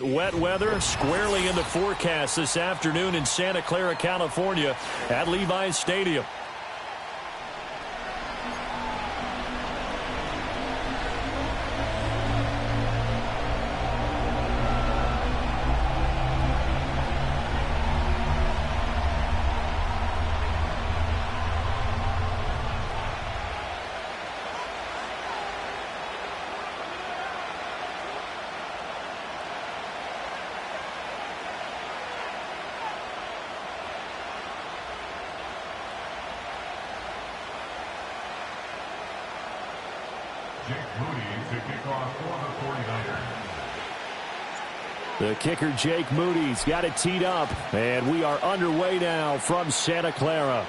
Wet weather squarely in the forecast this afternoon in Santa Clara, California at Levi's Stadium. The kicker, Jake Moody's got it teed up, and we are underway now from Santa Clara.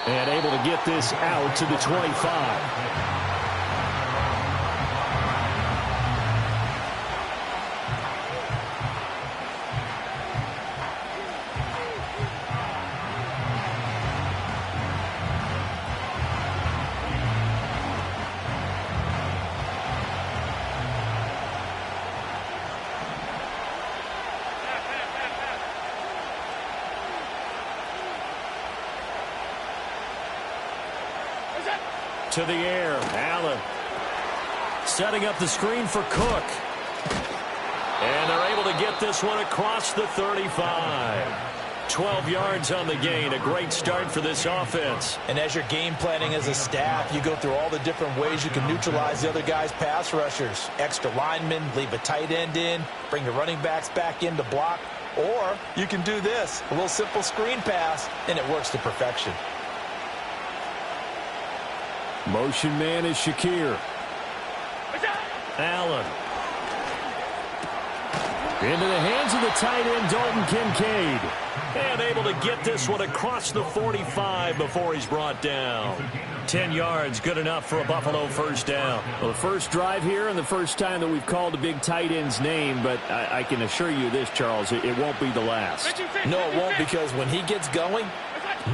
And able to get this out to the 25. To the air, Allen setting up the screen for Cook. And they're able to get this one across the 35. 12 yards on the gain. A great start for this offense. And as you're game planning as a staff, you go through all the different ways you can neutralize the other guy's pass rushers. Extra linemen, leave a tight end in, bring the running backs back in to block. Or you can do this, a little simple screen pass, and it works to perfection. Motion man is Shakir. Allen. Into the hands of the tight end, Dalton Kincaid. And able to get this one across the 45 before he's brought down. 10 yards, good enough for a Buffalo first down. Well, the first drive here and the first time that we've called a big tight end's name, but I can assure you this, Charles, it won't be the last. No, it won't, because when he gets going,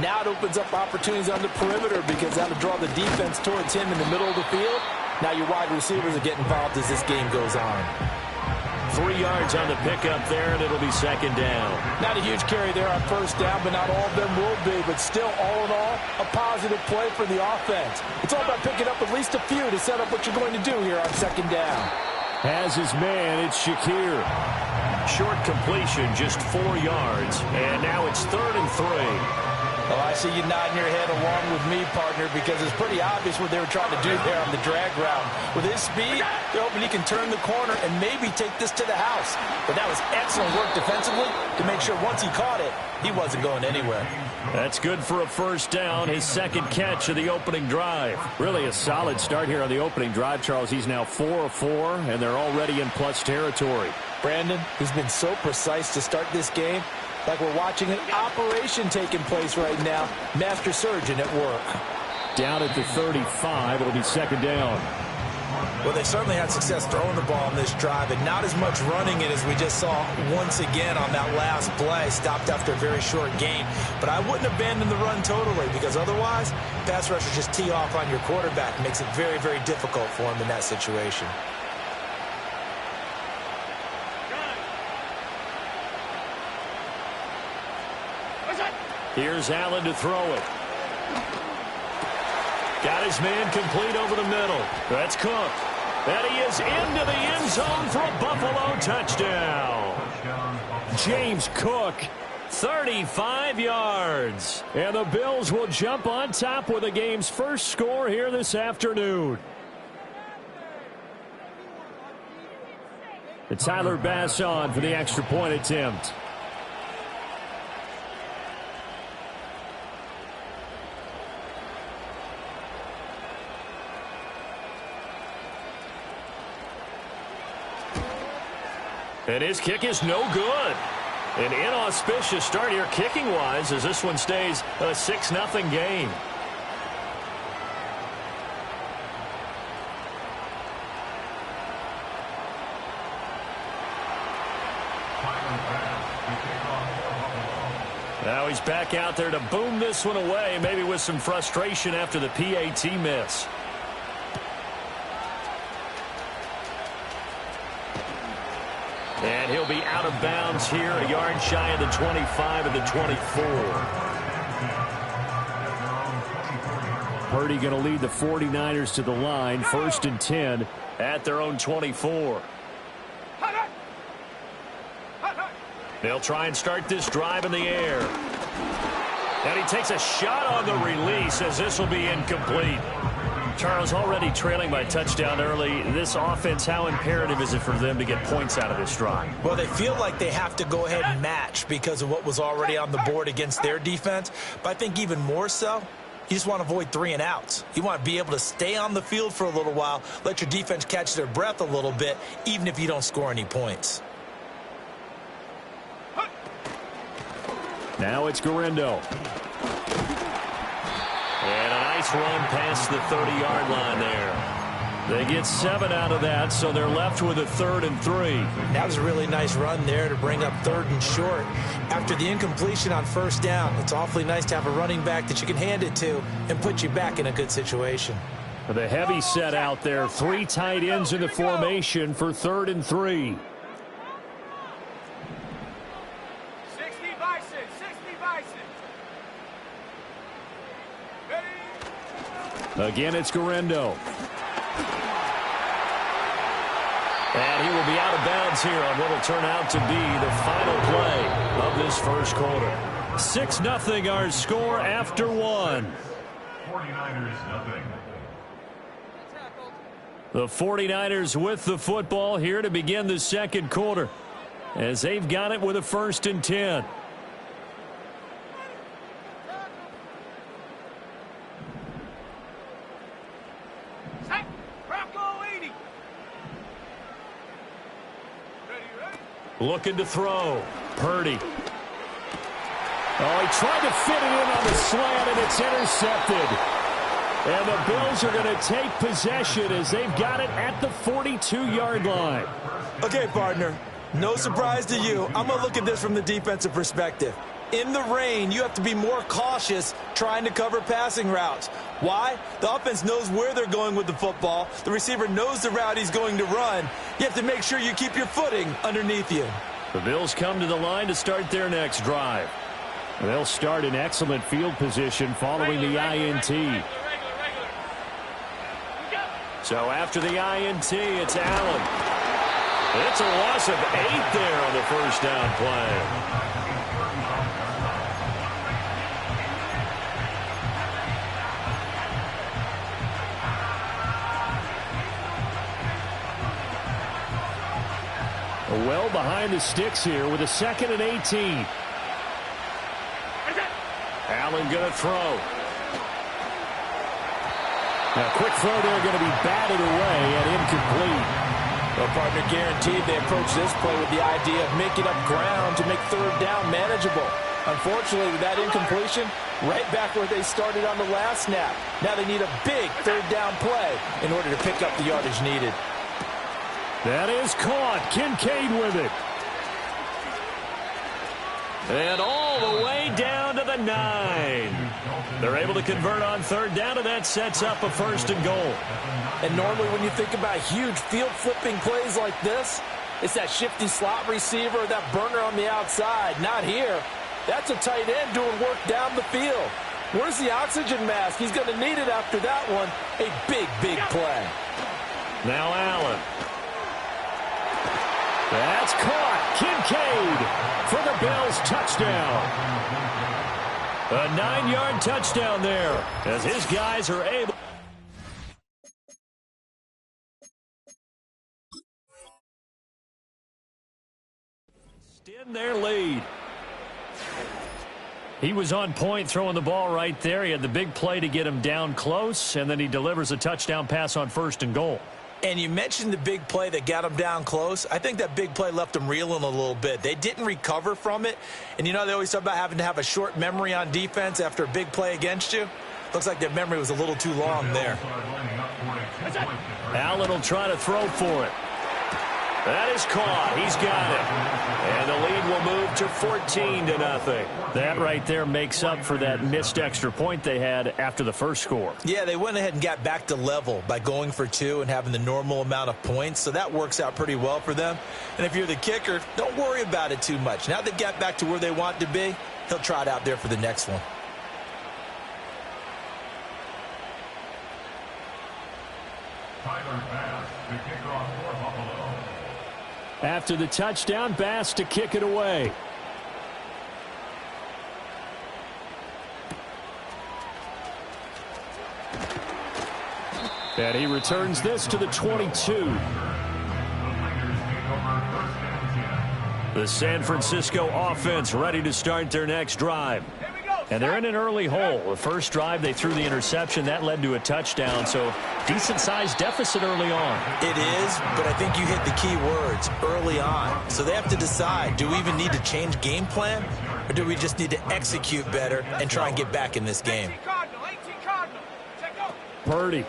now it opens up opportunities on the perimeter because that'll draw the defense towards him in the middle of the field. Now your wide receivers will get involved as this game goes on. 3 yards on the pickup there, and it'll be second down. Not a huge carry there on first down, but not all of them will be. But still, all in all, a positive play for the offense. It's all about picking up at least a few to set up what you're going to do here on second down. Has his man, it's Shakir. Short completion, just 4 yards. And now it's 3rd and 3. Well, I see you nodding your head along with me, partner, because it's pretty obvious what they were trying to do there on the drag route. With his speed, they're hoping he can turn the corner and maybe take this to the house. But that was excellent work defensively to make sure once he caught it, he wasn't going anywhere. That's good for a first down, his second catch of the opening drive. Really a solid start here on the opening drive, Charles. He's now 4 of 4, and they're already in plus territory. Brandon, he's been so precise to start this game. Like we're watching an operation taking place right now. Master surgeon at work. Down at the 35, it'll be second down. Well, they certainly had success throwing the ball on this drive, and not as much running it as we just saw once again on that last play. Stopped after a very short gain. But I wouldn't abandon the run totally, because otherwise, pass rushers just tee off on your quarterback. It makes it very, very difficult for him in that situation. Here's Allen to throw it. Got his man complete over the middle. That's Cook. And he is into the end zone for a Buffalo touchdown. James Cook, 35 yards. And the Bills will jump on top with the game's first score here this afternoon. And Tyler Bass on for the extra point attempt. And his kick is no good. An inauspicious start here kicking-wise as this one stays a 6-0 game. Now he's back out there to boom this one away, maybe with some frustration after the PAT miss. And he'll be out of bounds here, a yard shy of the 25 of the 24. Purdy going to lead the 49ers to the line, 1st and 10 at their own 24. They'll try and start this drive in the air. And he takes a shot on the release as this will be incomplete. Charles, already trailing by touchdown early. This offense, how imperative is it for them to get points out of this drive? Well, they feel like they have to go ahead and match because of what was already on the board against their defense. But I think even more so, you just want to avoid 3 and outs. You want to be able to stay on the field for a little while, let your defense catch their breath a little bit, even if you don't score any points. Now it's Garindo. And a nice run past the 30-yard line there. They get 7 out of that, so they're left with a 3rd and 3. That was a really nice run there to bring up 3rd and short. After the incompletion on 1st down, it's awfully nice to have a running back that you can hand it to and put you back in a good situation. The heavy set out there. 3 tight ends in the formation for 3rd and 3. Again, it's Garindo. And he will be out of bounds here on what will turn out to be the final play of this first quarter. 6-0 our score after 1. 49ers nothing. The 49ers with the football here to begin the second quarter, as they've got it with a 1st and 10. Looking to throw. Purdy. Oh, he tried to fit it in on the slant, and it's intercepted. And the Bills are going to take possession as they've got it at the 42-yard line. Okay, partner, no surprise to you. I'm going to look at this from the defensive perspective. In the rain, you have to be more cautious trying to cover passing routes. Why? The offense knows where they're going with the football. The receiver knows the route he's going to run. You have to make sure you keep your footing underneath you. The Bills come to the line to start their next drive. They'll start in excellent field position following the INT. So after the INT, it's Allen. It's a loss of 8 there on the first down play. Well behind the sticks here with a 2nd and 18. Allen going to throw. Now, quick throw there going to be batted away and incomplete. Well, partner, guaranteed they approach this play with the idea of making up ground to make 3rd down manageable. Unfortunately, with that incompletion, right back where they started on the last snap. Now they need a big 3rd down play in order to pick up the yardage needed. That is caught. Kincaid with it. And all the way down to the 9. They're able to convert on 3rd down, and that sets up a 1st and goal. And normally when you think about huge field-flipping plays like this, it's that shifty slot receiver, that burner on the outside. Not here. That's a tight end doing work down the field. Where's the oxygen mask? He's going to need it after that one. A big, big play. Now Allen. That's caught. Kincaid for the Bills touchdown. A 9-yard touchdown there as his guys are able. Extend their lead. He was on point throwing the ball right there. He had the big play to get him down close, and then he delivers a touchdown pass on 1st and goal. And you mentioned the big play that got him down close. I think that big play left him reeling a little bit. They didn't recover from it. And, you know, they always talk about having to have a short memory on defense after a big play against you. Looks like their memory was a little too long there. Allen will try to throw for it. That is caught. He's got it. And the lead will move to 14-0. That right there makes up for that missed extra point they had after the first score. Yeah, they went ahead and got back to level by going for 2 and having the normal amount of points, so that works out pretty well for them. And if you're the kicker, don't worry about it too much. Now they've got back to where they want to be, he'll try it out there for the next one. After the touchdown, Bass to kick it away. And he returns this to the 22. The San Francisco offense ready to start their next drive. And they're in an early hole. The first drive, they threw the interception. That led to a touchdown, so decent-sized deficit early on. It is, but I think you hit the key words, early on. So they have to decide, do we even need to change game plan, or do we just need to execute better and try and get back in this game? Purdy.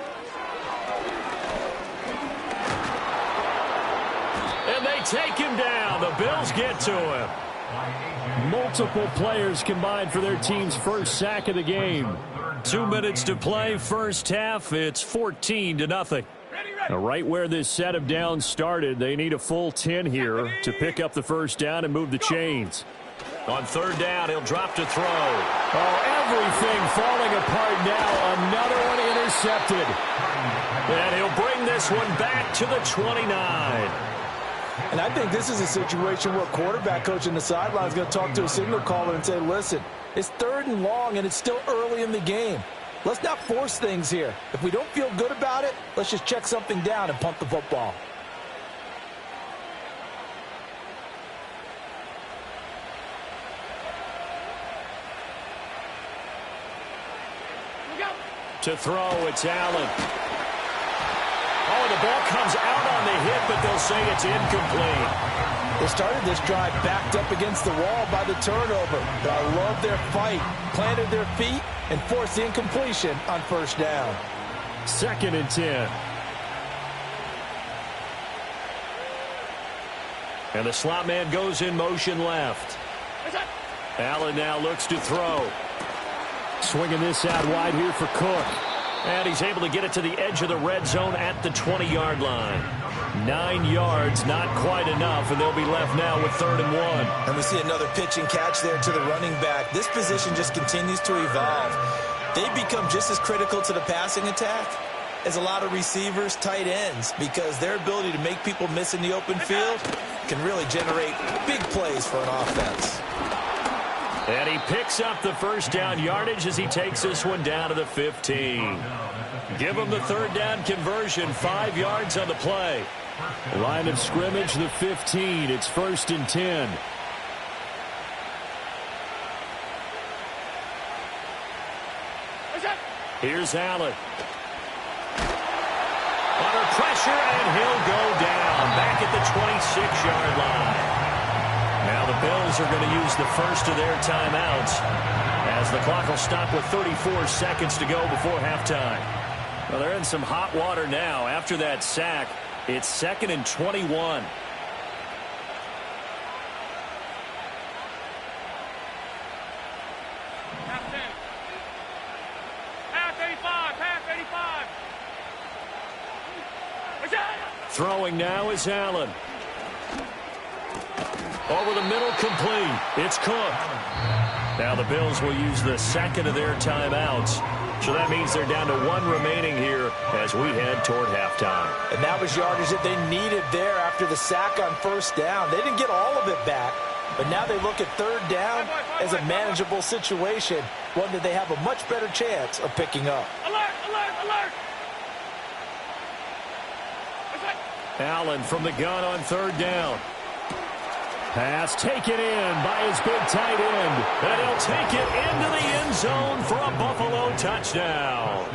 And they take him down. The Bills get to him. Multiple players combined for their team's first sack of the game. 2 minutes to play, first half. It's 14-0. Now, right where this set of downs started, they need a full 10 here to pick up the first down and move the chains. On third down, he'll drop to throw. Oh, everything falling apart now. Another one intercepted. And he'll bring this one back to the 29. And I think this is a situation where quarterback coach on the sideline is going to talk to a signal caller and say, listen, it's 3rd and long and it's still early in the game. Let's not force things here. If we don't feel good about it, let's just check something down and punt the football. To throw, it's Allen. Oh, the ball comes out on the hit, but they'll say it's incomplete. They started this drive backed up against the wall by the turnover. But I love their fight, planted their feet, and forced the incompletion on first down. 2nd and 10. And the slot man goes in motion left. Allen now looks to throw. Swinging this out wide here for Cook. And he's able to get it to the edge of the red zone at the 20-yard line. 9 yards, not quite enough, and they'll be left now with 3rd and 1. And we see another pitch and catch there to the running back. This position just continues to evolve. They become just as critical to the passing attack as a lot of receivers, tight ends, because their ability to make people miss in the open field can really generate big plays for an offense. And he picks up the first down yardage as he takes this one down to the 15. Give him the 3rd down conversion, 5 yards on the play. Line of scrimmage, the 15. It's 1st and 10. Here's Allen. Under pressure, and he'll go down back at the 26-yard line. Now the Bills are going to use the first of their timeouts as the clock will stop with 34 seconds to go before halftime. Well, they're in some hot water now. After that sack, it's 2nd and 21. Throwing now is Allen. Over the middle, complete. It's Cook. Now the Bills will use the 2nd of their timeouts. So that means they're down to 1 remaining here as we head toward halftime. And that was yardage that they needed there after the sack on first down. They didn't get all of it back, but now they look at 3rd down as a manageable situation, one that they have a much better chance of picking up. Alert, alert, alert! Allen from the gun on 3rd down. Pass taken in by his big tight end. And he'll take it into the end zone for a Buffalo touchdown.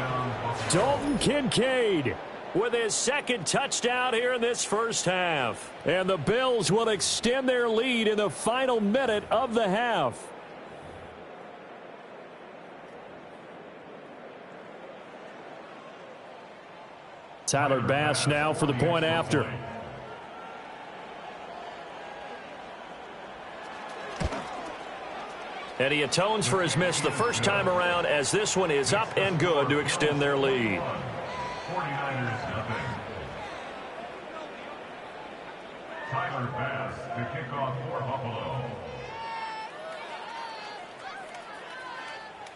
Dalton Kincaid with his 2nd touchdown here in this first half. And the Bills will extend their lead in the final minute of the half. Tyler Bass now for the point after. And he atones for his miss the first time around as this one is up and good to extend their lead. 49ers nothing. Tyler Bass to kick off for Buffalo.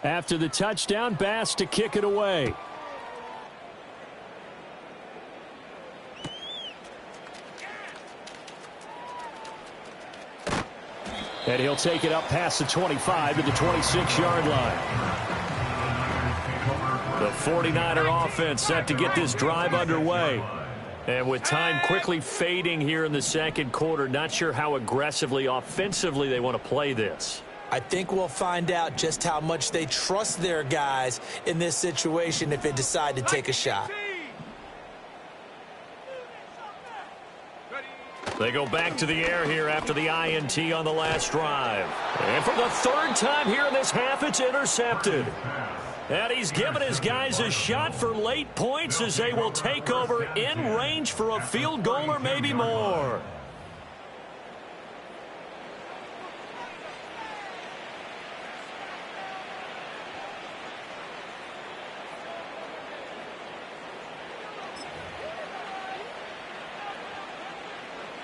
After the touchdown, Bass to kick it away. And he'll take it up past the 25 to the 26-yard line. The 49er offense set to get this drive underway. And with time quickly fading here in the second quarter, not sure how aggressively, offensively they want to play this. I think we'll find out just how much they trust their guys in this situation if they decide to take a shot. They go back to the air here after the INT on the last drive. And for the third time here in this half, it's intercepted. And he's given his guys a shot for late points as they will take over in range for a field goal or maybe more.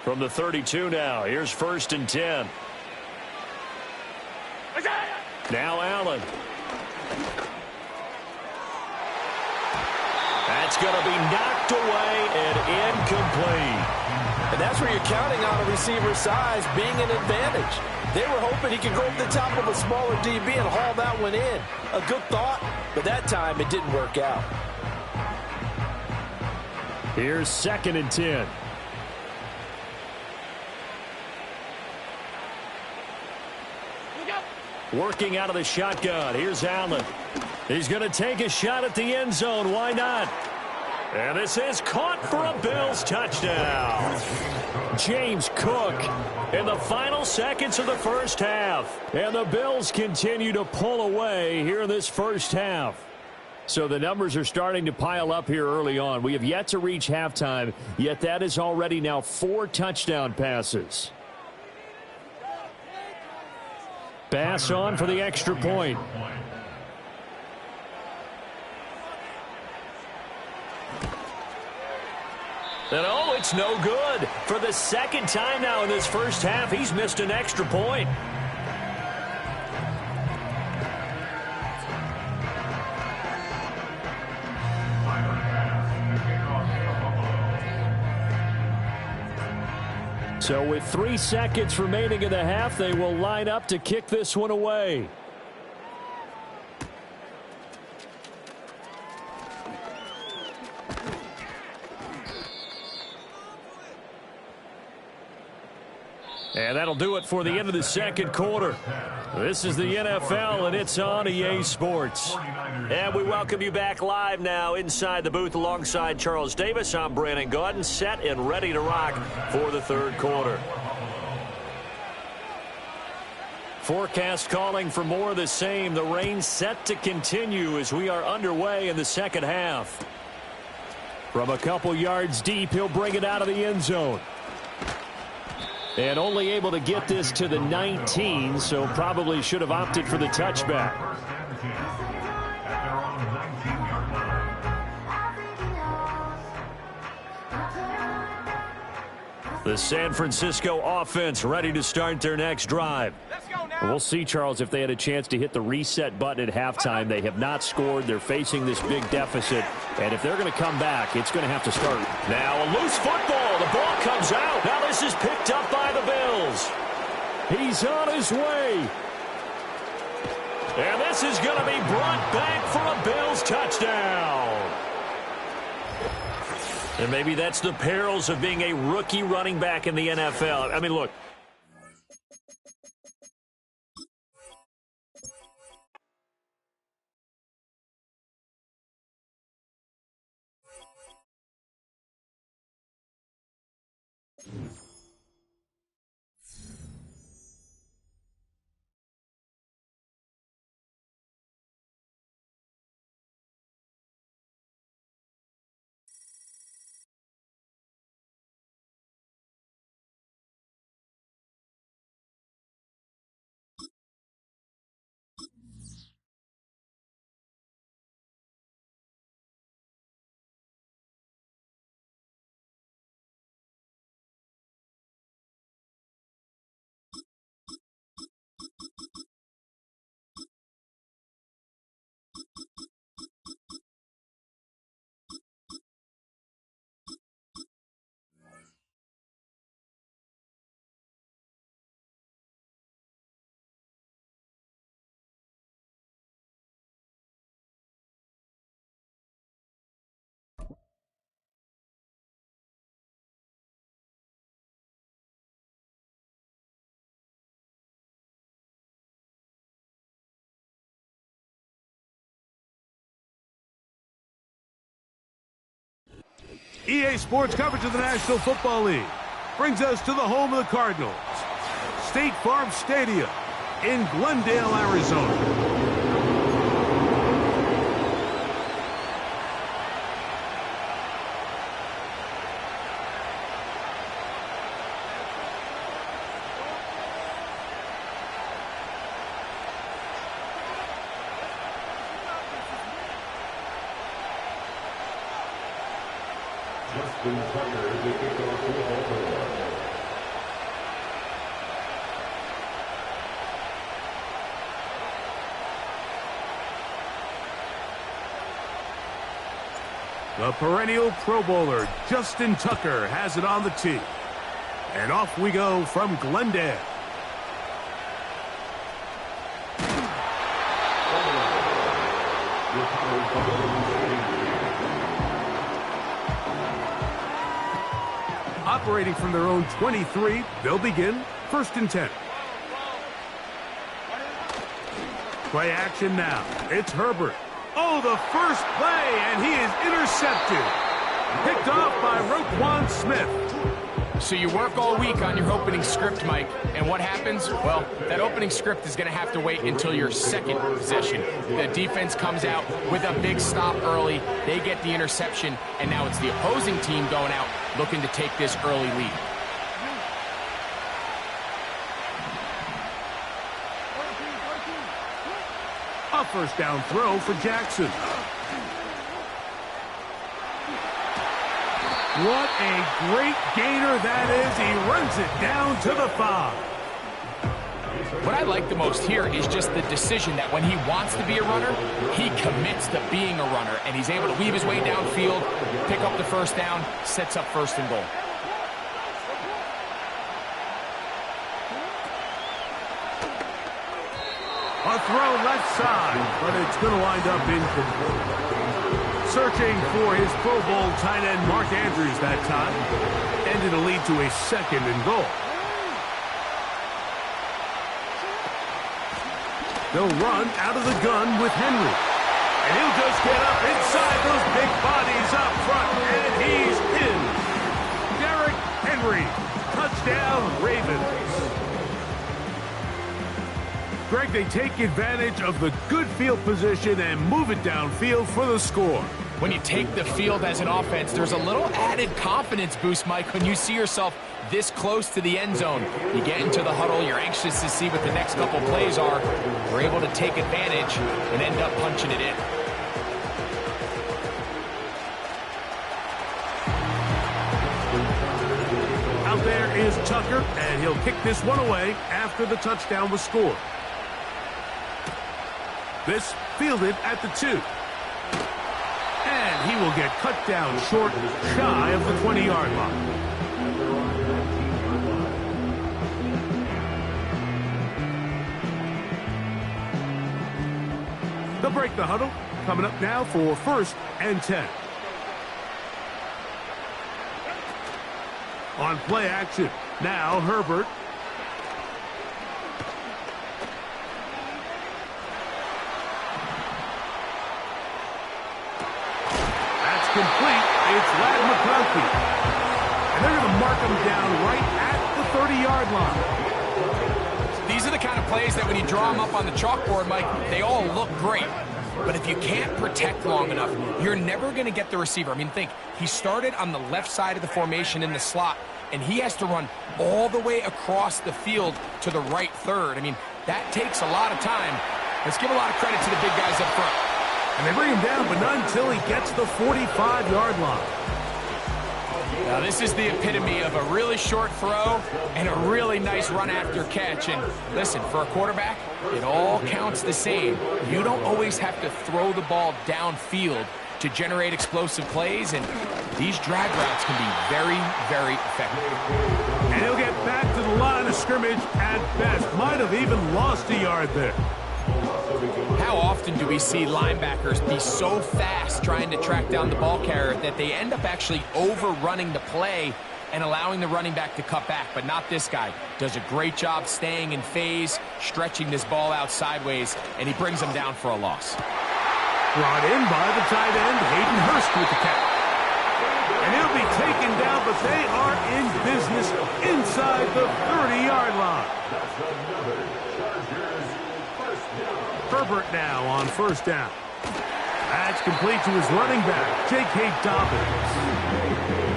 From the 32 now, here's 1st and 10. Now Allen. That's going to be knocked away and incomplete. And that's where you're counting on a receiver's size being an advantage. They were hoping he could go over the top of a smaller DB and haul that one in. A good thought, but that time it didn't work out. Here's 2nd and 10. Working out of the shotgun. Here's Allen. He's going to take a shot at the end zone. Why not? And this is caught for a Bills touchdown. James Cook in the final seconds of the first half. And the Bills continue to pull away here in this first half. So the numbers are starting to pile up here early on. We have yet to reach halftime, yet that is already now 4 touchdown passes. Bass on for the extra point. And oh, it's no good. For the second time now in this first half, he's missed an extra point. So with 3 seconds remaining in the half, they will line up to kick this one away. And that'll do it for the end of the second quarter. This is the NFL, and it's on EA Sports. And we welcome you back live now inside the booth alongside Charles Davis. I'm Brandon Gaudin, set and ready to rock for the third quarter. Forecast calling for more of the same. The rain set to continue as we are underway in the second half. From a couple yards deep, he'll bring it out of the end zone. And only able to get this to the 19, so probably should have opted for the touchback. The San Francisco offense ready to start their next drive. We'll see, Charles, if they had a chance to hit the reset button at halftime. They have not scored. They're facing this big deficit. And if they're going to come back, it's going to have to start. Now a loose football. The ball comes out. Now this is picked up by the Bills. He's on his way. And this is going to be brought back for a Bills touchdown. And maybe that's the perils of being a rookie running back in the NFL. I mean, look. EA Sports coverage of the National Football League brings us to the home of the Cardinals, State Farm Stadium in Glendale, Arizona. The perennial Pro Bowler, Justin Tucker, has it on the tee. And off we go from Glendale. Operating from their own 23, they'll begin 1st and 10. Play action now. It's Herbert. Oh, the first play, and he is intercepted. Picked off by Roquan Smith. So you work all week on your opening script, Mike, and what happens? Well, that opening script is going to have to wait until your second possession. The defense comes out with a big stop early. They get the interception, and now it's the opposing team going out looking to take this early lead. A first down throw for Jackson. What a great gainer that is. He runs it down to the 5. What I like the most here is just the decision that when he wants to be a runner, he commits to being a runner, and he's able to weave his way downfield, pick up the first down, sets up 1st and goal. A throw left side, but it's going to wind up incomplete. Searching for his Pro Bowl tight end Mark Andrews that time. And it'll lead to a 2nd and goal. They'll run out of the gun with Henry. And he'll just get up inside those big bodies up front. And he's in. Derrick Henry. Touchdown, Ravens. Greg, they take advantage of the good field position and move it downfield for the score. When you take the field as an offense, there's a little added confidence boost, Mike, when you see yourself this close to the end zone. You get into the huddle, you're anxious to see what the next couple plays are. We're able to take advantage and end up punching it in. Out there is Tucker, and he'll kick this one away after the touchdown was scored. This fielded at the 2. And he will get cut down short, shy of the 20-yard line. They'll break the huddle. Coming up now for 1st and 10. On play action, now Herbert. That's complete. It's Ladd McConkey. And they're going to mark him down right at the 30-yard line. These are the kind of plays that when you draw them up on the chalkboard, Mike, they all look great. But if you can't protect long enough, you're never going to get the receiver. I mean, think, he started on the left side of the formation in the slot, and he has to run all the way across the field to the right third. I mean, that takes a lot of time. Let's give a lot of credit to the big guys up front. And they bring him down, but not until he gets the 45-yard line. Now, this is the epitome of a really short throw and a really nice run after catch. And listen, for a quarterback, it all counts the same. You don't always have to throw the ball downfield to generate explosive plays, and these drag routes can be very, very effective. And he'll get back to the line of scrimmage at best. Might have even lost a yard there. How often do we see linebackers be so fast trying to track down the ball carrier that they end up actually overrunning the play and allowing the running back to cut back? But not this guy. Does a great job staying in phase, stretching this ball out sideways, and he brings them down for a loss. Brought in by the tight end, Hayden Hurst with the catch. And he'll be taken down, but they are in business inside the 30-yard line. Herbert now on first down. That's complete to his running back, J.K. Dobbins.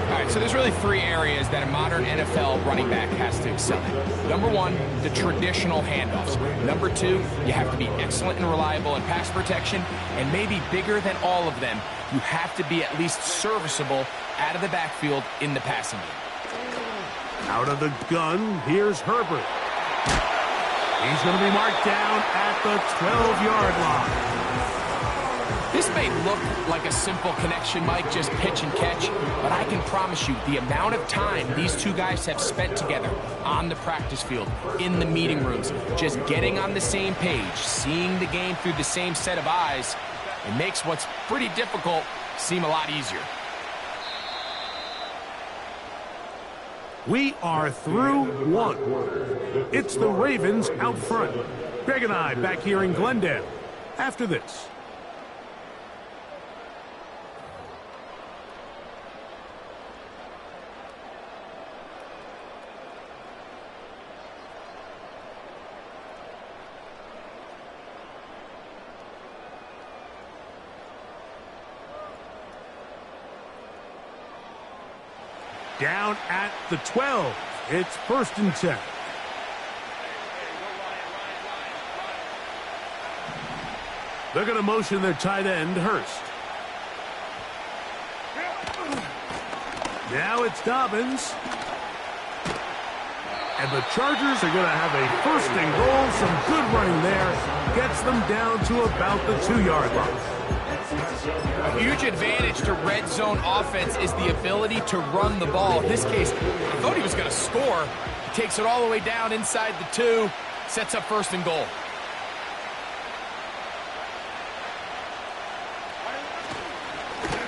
All right, so there's really three areas that a modern NFL running back has to excel in. Number one, the traditional handoffs. Number two, you have to be excellent and reliable in pass protection. And maybe bigger than all of them, you have to be at least serviceable out of the backfield in the passing game. Out of the gun, here's Herbert. He's going to be marked down at the 12-yard line. This may look like a simple connection, Mike, just pitch and catch, but I can promise you the amount of time these two guys have spent together on the practice field, in the meeting rooms, just getting on the same page, seeing the game through the same set of eyes, it makes what's pretty difficult seem a lot easier. We are through one. It's the Ravens out front. Greg and I back here in Glendale after this. Down at the 12. It's 1st and 10. They're going to motion their tight end, Hurst. Now it's Dobbins. And the Chargers are going to have a 1st and goal. Some good running there. Gets them down to about the 2-yard line. A huge advantage to red zone offense is the ability to run the ball. In this case, I thought he was going to score. He takes it all the way down inside the 2, sets up 1st and goal.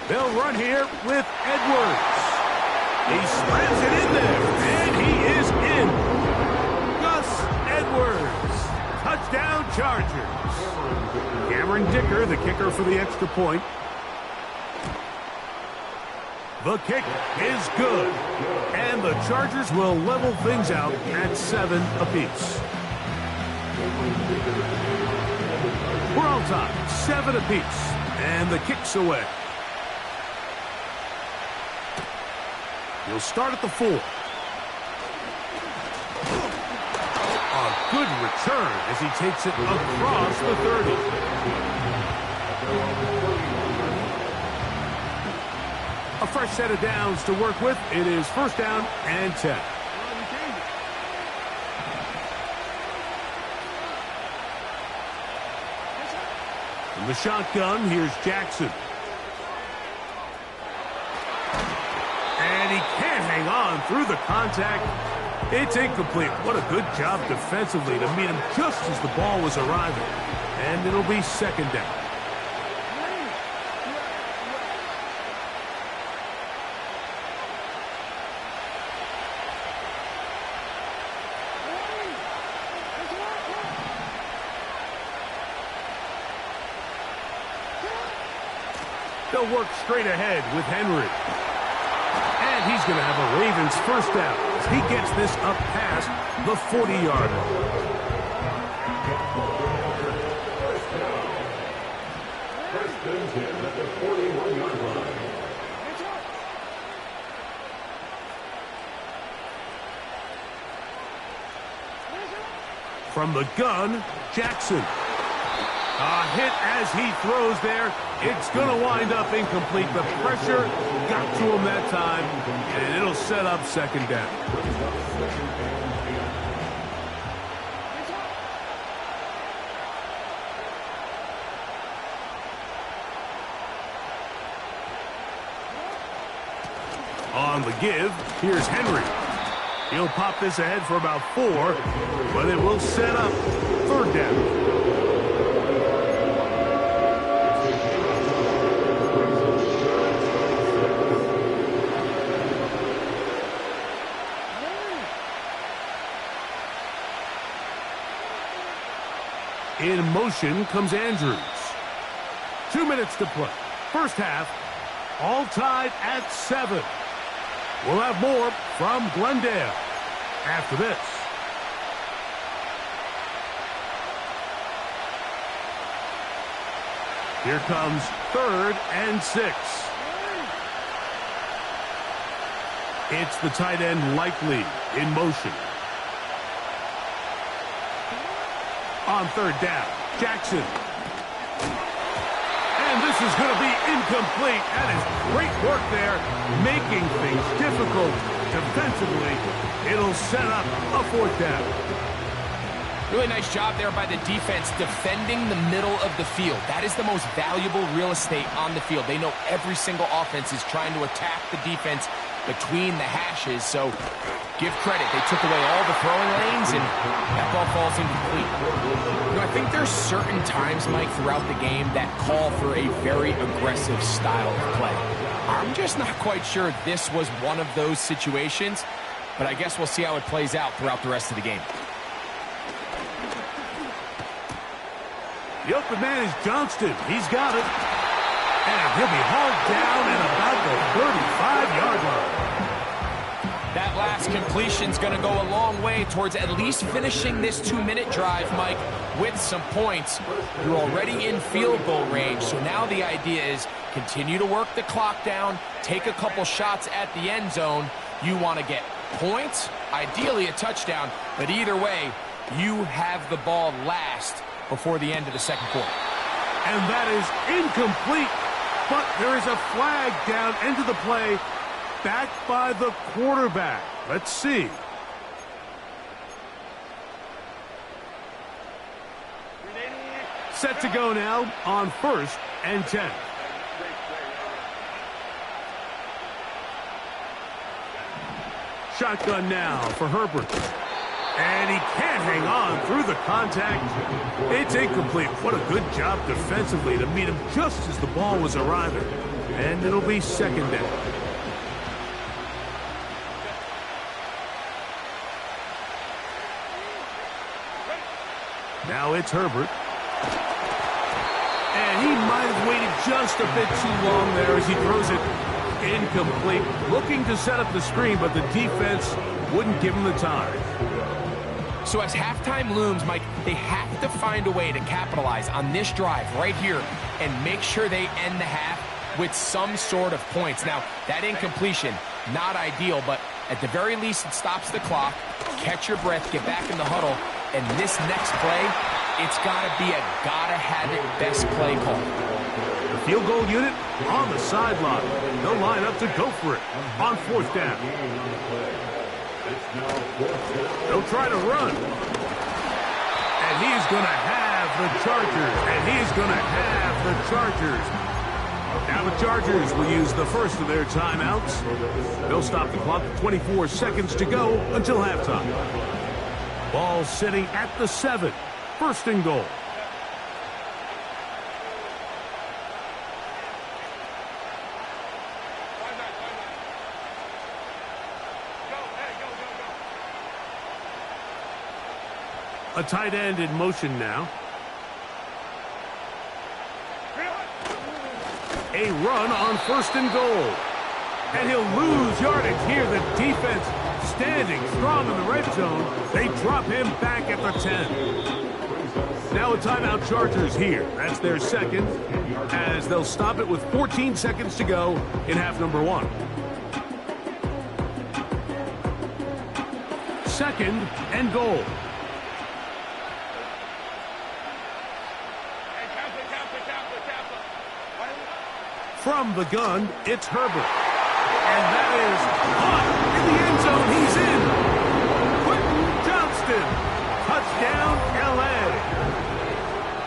They'll run here with Edwards. He slams it in there, and he is in. Gus Edwards. Touchdown Chargers. Cameron Dicker, the kicker for the extra point. The kick is good. And the Chargers will level things out at 7 apiece. We're on top, 7 apiece. And the kick's away. He'll start at the 4. A good return as he takes it across the 30. A fresh set of downs to work with. It is 1st down and 10. From the shotgun, here's Jackson. And he can't hang on through the contact. It's incomplete. What a good job defensively to meet him just as the ball was arriving. And it'll be 2nd down. They'll work straight ahead with Henry. And he's going to have a Ravens 1st down as he gets this up past the 40-yard line. From the gun, Jackson. A hit as he throws there. It's going to wind up incomplete. The pressure got to him that time, and it'll set up 2nd down. On the give, here's Henry. He'll pop this ahead for about 4, but it will set up 3rd down. In motion comes Andrews. 2 minutes to play. 1st half, all tied at 7. We'll have more from Glendale after this. Here comes 3rd and 6. It's the tight end Likely in motion. On 3rd down, Jackson. And this is going to be incomplete. That is great work there, making things difficult defensively. It'll set up a 4th down. Really nice job there by the defense defending the middle of the field. That is the most valuable real estate on the field. They know every single offense is trying to attack the defense between the hashes, so give credit. They took away all the throwing lanes, and that ball falls incomplete. You know, I think there's certain times, Mike, throughout the game that call for a very aggressive style of play. I'm just not quite sure this was one of those situations, but I guess we'll see how it plays out throughout the rest of the game. The open man is Johnston. He's got it. And he'll be hauled down at about the 35-yard line. That last completion's going to go a long way towards at least finishing this 2-minute drive, Mike, with some points. You're already in field goal range, so now the idea is continue to work the clock down, take a couple shots at the end zone. You want to get points, ideally a touchdown, but either way, you have the ball last before the end of the second quarter. And that is incomplete, but there is a flag down into the play, backed by the quarterback. Let's see. Set to go now on 1st and 10. Shotgun now for Herbert. And he can't hang on through the contact. It's incomplete. What a good job defensively to meet him just as the ball was arriving. And it'll be 2nd down. Now it's Herbert. And he might have waited just a bit too long there as he throws it incomplete. Looking to set up the screen, but the defense wouldn't give him the time. So as halftime looms, Mike, they have to find a way to capitalize on this drive right here and make sure they end the half with some sort of points. Now, that incompletion, not ideal, but at the very least, it stops the clock. Catch your breath, get back in the huddle, and this next play, it's got to be a gotta-have-it best play call. The field goal unit on the sideline. They'll line up to go for it on 4th down. They'll try to run. And he's going to have the Chargers. And he's going to have the Chargers. Now the Chargers will use the first of their timeouts. They'll stop the clock with 24 seconds to go until halftime. Ball sitting at the 7. 1st and goal. A tight end in motion now. A run on 1st and goal. And he'll lose yardage here. The defense standing strong in the red zone. They drop him back at the 10. Now a timeout Chargers here. That's their 2nd, as they'll stop it with 14 seconds to go in half number 1. 2nd and goal. From the gun, it's Herbert. And that is caught in the end zone. He's in. Quentin Johnston. Touchdown, L.A.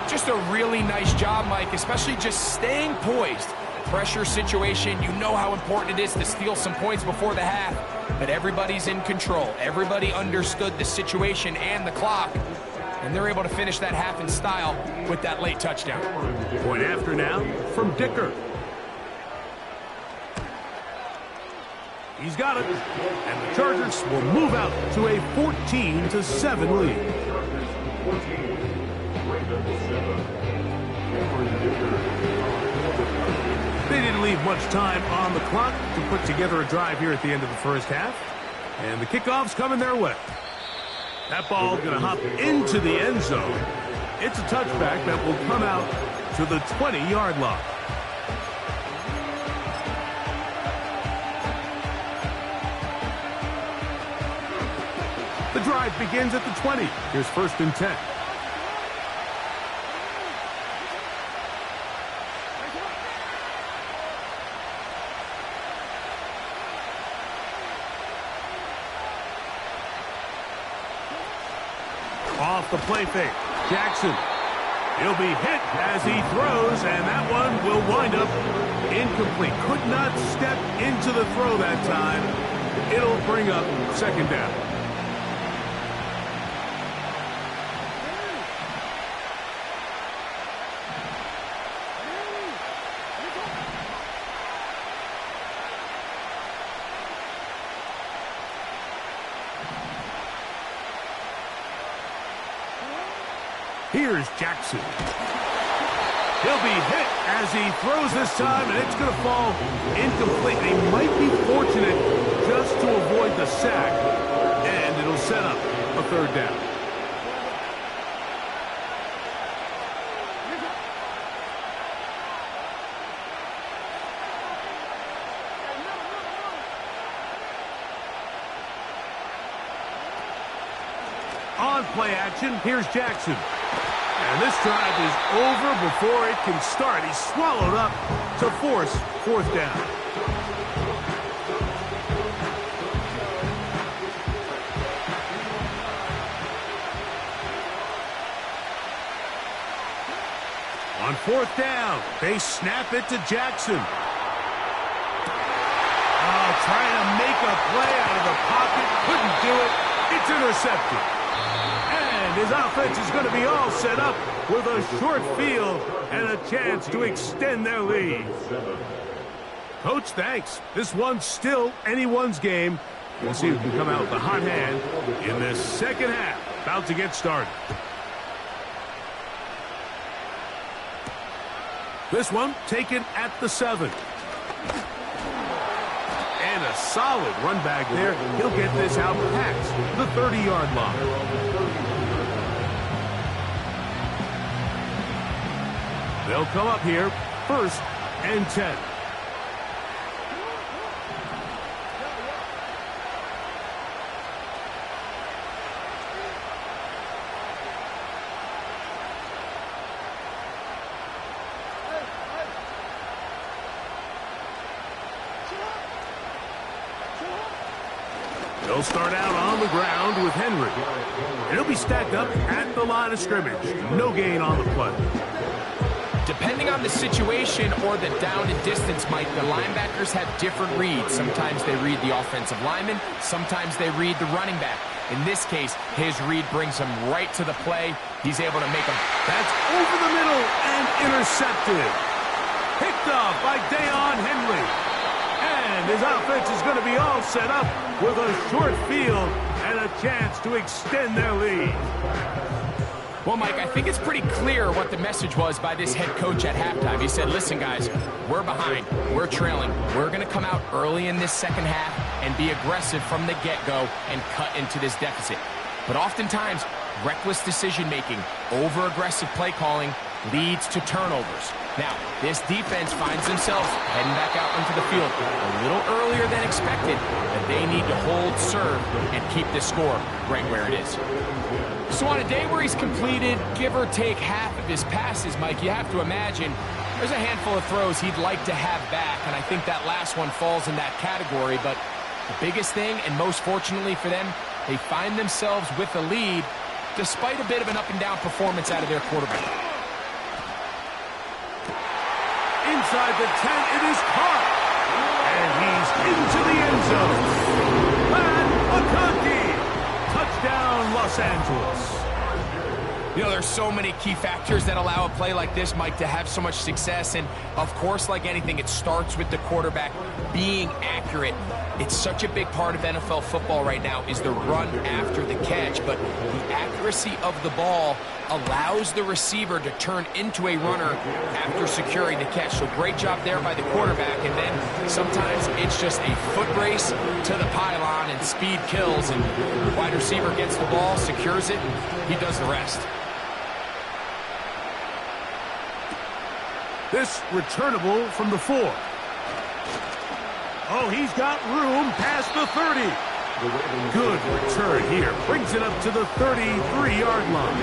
Just a really nice job, Mike, especially just staying poised. Pressure situation, you know how important it is to steal some points before the half. But everybody's in control. Everybody understood the situation and the clock. And they're able to finish that half in style with that late touchdown. Point after now from Dicker. He's got it. And the Chargers will move out to a 14-7 lead. They didn't leave have much time on the clock to put together a drive here at the end of the first half. And the kickoff's coming their way. That ball going to hop into the end zone. It's a touchback that will come out to the 20-yard line. The drive begins at the 20. Here's 1st and 10. Off the play fake. Jackson. He'll be hit as he throws, and that one will wind up incomplete. Could not step into the throw that time. It'll bring up 2nd down. Here's Jackson. He'll be hit as he throws this time, and it's going to fall incomplete. They might be fortunate just to avoid the sack, and it'll set up a 3rd down. On play action, here's Jackson. And this drive is over before it can start. He's swallowed up to force 4th down. On 4th down, they snap it to Jackson. Oh, trying to make a play out of the pocket. Couldn't do it. It's intercepted. And his offense is going to be all set up with a short field and a chance to extend their lead. Coach, thanks. This one's still anyone's game. We'll see who can come out with the hot hand in this 2nd half. About to get started. This one taken at the 7. And a solid run back there. He'll get this out past the 30-yard line. They'll come up here, 1st and 10. They'll start out on the ground with Henry. And he'll be stacked up at the line of scrimmage. No gain on the play. Depending on the situation or the down and distance, Mike, the linebackers have different reads. Sometimes they read the offensive lineman. Sometimes they read the running back. In this case, his read brings him right to the play. He's able to make him. That's over the middle and intercepted. Picked off by Deion Henry. And his offense is going to be all set up with a short field and a chance to extend their lead. Well, Mike, I think it's pretty clear what the message was by this head coach at halftime. He said, listen, guys, we're behind. We're trailing. We're going to come out early in this 2nd half and be aggressive from the get-go and cut into this deficit. But oftentimes, reckless decision-making, over-aggressive play calling leads to turnovers. Now, this defense finds themselves heading back out onto the field a little earlier than expected, but they need to hold serve and keep this score right where it is. So on a day where he's completed, give or take half of his passes, Mike, you have to imagine there's a handful of throws he'd like to have back, and I think that last one falls in that category. But the biggest thing, and most fortunately for them, they find themselves with a lead despite a bit of an up-and-down performance out of their quarterback. Inside the 10, it is caught. And he's into the end zone. Pat McConkey. Touchdown, Los Angeles. You know, there's so many key factors that allow a play like this, Mike, to have so much success. And, of course, like anything, it starts with the quarterback being accurate. It's such a big part of NFL football right now is the run after the catch. But the accuracy of the ball allows the receiver to turn into a runner after securing the catch. So great job there by the quarterback. And then sometimes it's just a foot race to the pylon and speed kills. And the wide receiver gets the ball, secures it, and he does the rest. This returnable from the 4. Oh, he's got room past the 30. Good return here. Brings it up to the 33-yard line.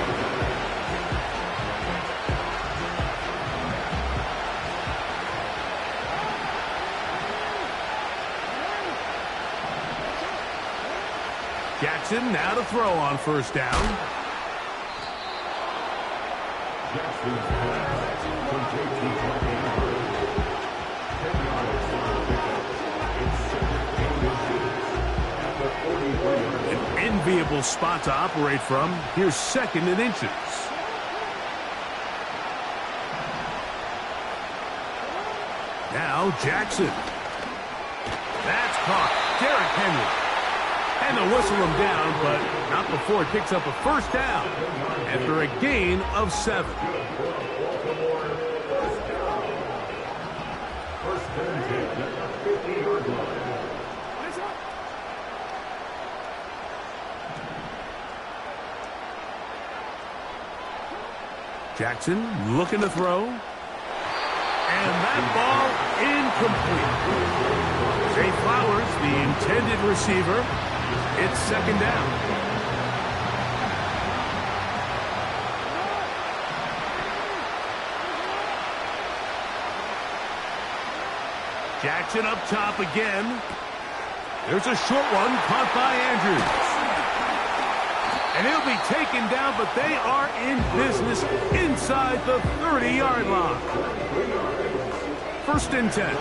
Jackson now to throw on first down. An enviable spot to operate from. Here's 2nd and inches. Now Jackson. That's caught. Derrick Henry. And they'll whistle him down, but not before it picks up a first down after a gain of 7. Jackson looking to throw. And that ball incomplete. Zay Flowers, the intended receiver. It's 2nd down. Jackson up top again. There's a short one caught by Andrews. And he'll be taken down, but they are in business inside the 30-yard line. 1st and 10.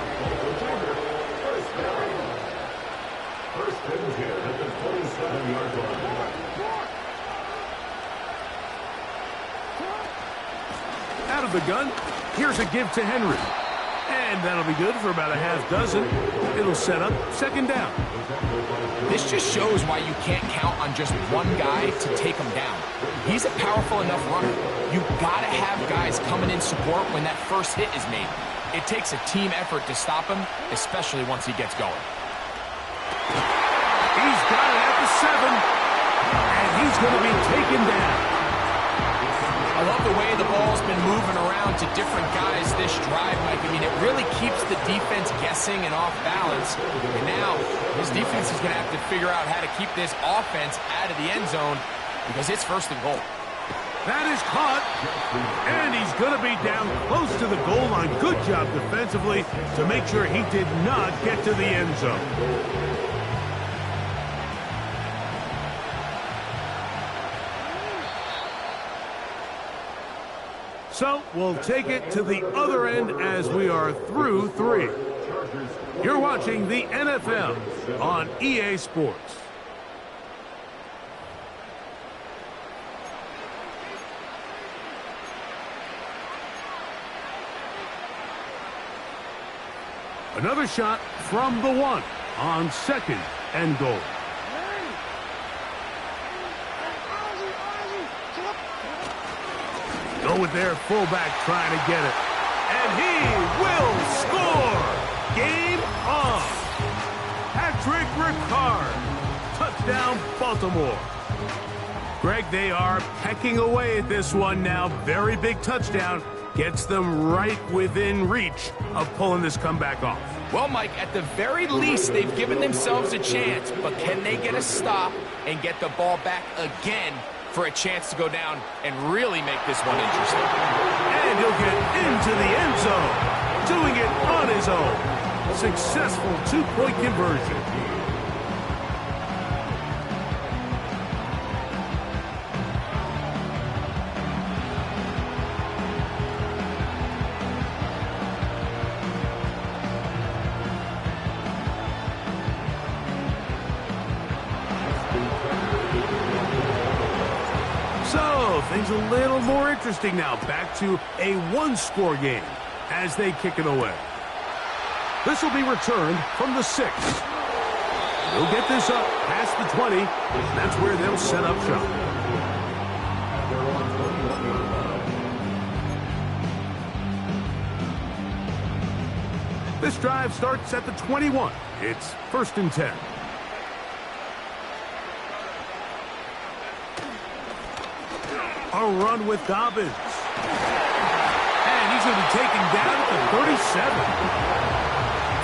Out of the gun, here's a give to Henry. And that'll be good for about a half dozen. It'll set up 2nd down. This just shows why you can't count on just one guy to take him down. He's a powerful enough runner. You've got to have guys coming in support when that first hit is made. It takes a team effort to stop him, especially once he gets going. He's got it at the 7, and he's going to be taken down. I love the way the ball's been moving around to different guys this drive, Mike. I mean, it really keeps the defense guessing and off balance. And now, his defense is going to have to figure out how to keep this offense out of the end zone because it's 1st and goal. That is caught, and he's going to be down close to the goal line. Good job defensively to make sure he did not get to the end zone. So we'll take it to the other end as we are through 3. You're watching the NFL on EA Sports. Another shot from the 1 on 2nd and goal. Go with their fullback trying to get it. And he will score! Game on! Patrick Ricard. Touchdown, Baltimore. Greg, they are pecking away at this one now. Very big touchdown. Gets them right within reach of pulling this comeback off. Well, Mike, at the very least, they've given themselves a chance. But can they get a stop and get the ball back again for a chance to go down and really make this one interesting? And he'll get into the end zone, doing it on his own. Successful 2-point conversion. Things a little more interesting now. Back to a one-score game as they kick it away. This will be returned from the 6. They'll get this up past the 20. That's where they'll set up shop. This drive starts at the 21. It's 1st and 10. A run with Dobbins. And he's going to be taken down at the 37.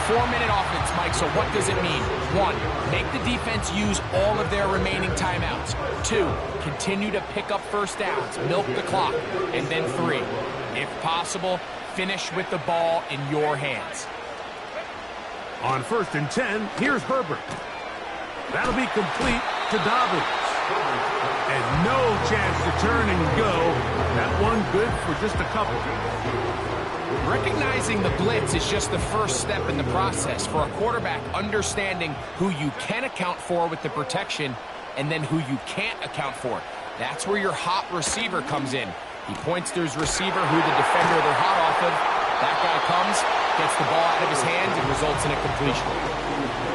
4-minute offense, Mike, so what does it mean? 1, make the defense use all of their remaining timeouts. 2, continue to pick up first downs, milk the clock. And then 3, if possible, finish with the ball in your hands. On 1st and 10, here's Herbert. That'll be complete to Dobbins. And no chance to turn and go. That one good for just a couple. Recognizing the blitz is just the first step in the process for a quarterback, understanding who you can account for with the protection and then who you can't account for. That's where your hot receiver comes in. He points to his receiver, who the defender they're hot off of. That guy comes, gets the ball out of his hands, and results in a completion.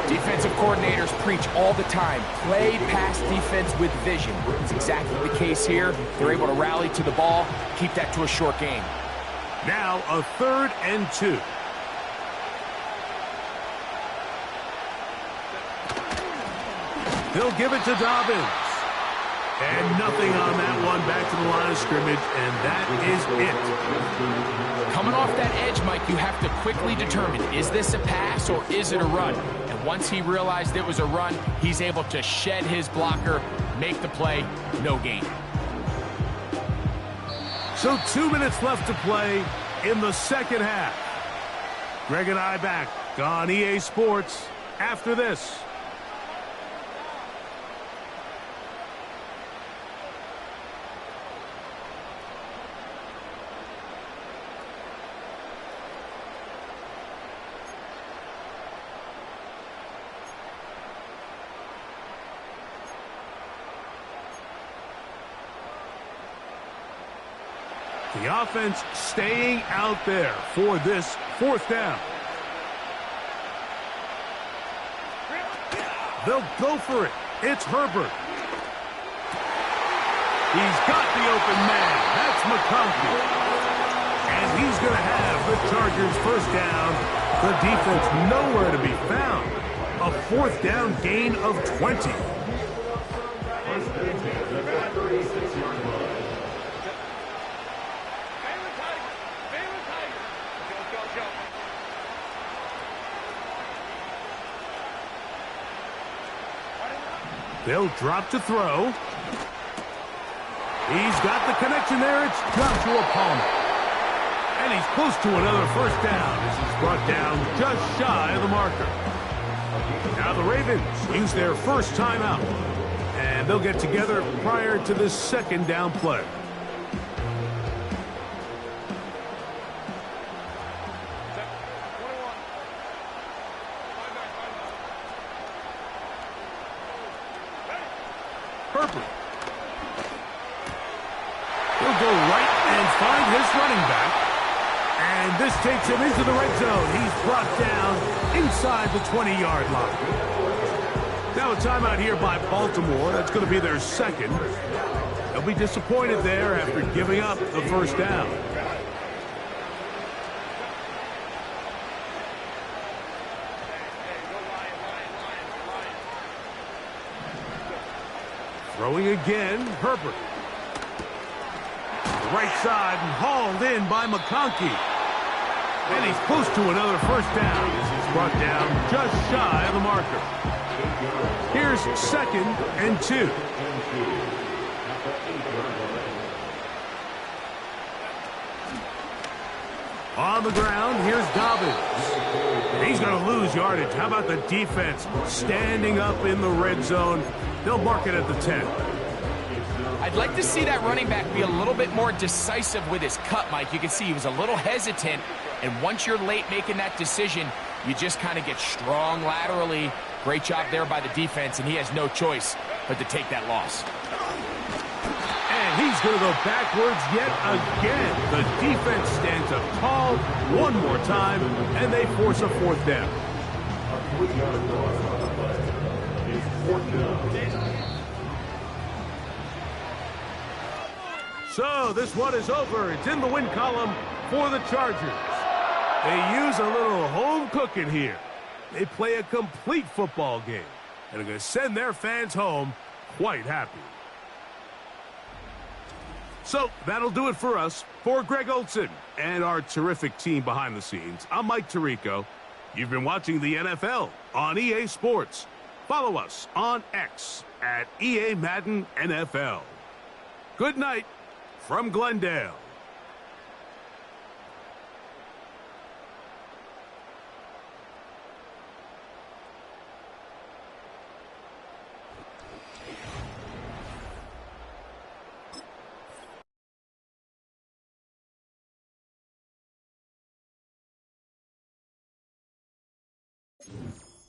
Defensive coordinators preach all the time, play pass defense with vision. It's exactly the case here. They're able to rally to the ball, keep that to a short game. Now a 3rd and 2. They'll give it to Dobbins. And nothing on that one, back to the line of scrimmage, and that is it. Coming off that edge, Mike, you have to quickly determine, is this a pass or is it a run? And once he realized it was a run, he's able to shed his blocker, make the play, no gain. So 2 minutes left to play in the second half. Greg and I back on EA Sports after this. The offense staying out there for this 4th down. They'll go for it. It's Herbert. He's got the open man. That's McConkey. And he's going to have the Chargers 1st down. The defense nowhere to be found. A 4th down gain of 20. They'll drop to throw. He's got the connection there. It's Joshua Palmer. And he's close to another 1st down as he's brought down just shy of the marker. Now the Ravens use their first timeout. And they'll get together prior to this 2nd down play. Herbert. He'll go right and find his running back. And this takes him into the red zone. He's brought down inside the 20-yard line. Now a timeout here by Baltimore. That's going to be their 2nd. They'll be disappointed there after giving up the 1st down. Throwing again, Herbert. Right side and hauled in by McConkey. And he's close to another 1st down as he's brought down just shy of the marker. Here's 2nd and 2. On the ground, here's Dobbins. And he's going to lose yardage. How about the defense standing up in the red zone? They'll mark it at the 10. I'd like to see that running back be a little bit more decisive with his cut, Mike. You can see he was a little hesitant, and once you're late making that decision, you just kind of get strong laterally. Great job there by the defense, and he has no choice but to take that loss. And And he's going to go backwards yet again. The defense stands up tall one more time, and they force a fourth down. So this one is over. It's in the win column for the Chargers. They use a little home cooking here. They play a complete football game and are going to send their fans home quite happy. So that'll do it for us. For Greg Olson and our terrific team behind the scenes, I'm Mike Tirico. You've been watching the NFL on EA Sports. Follow us on X at EA Madden NFL. Good night from Glendale. You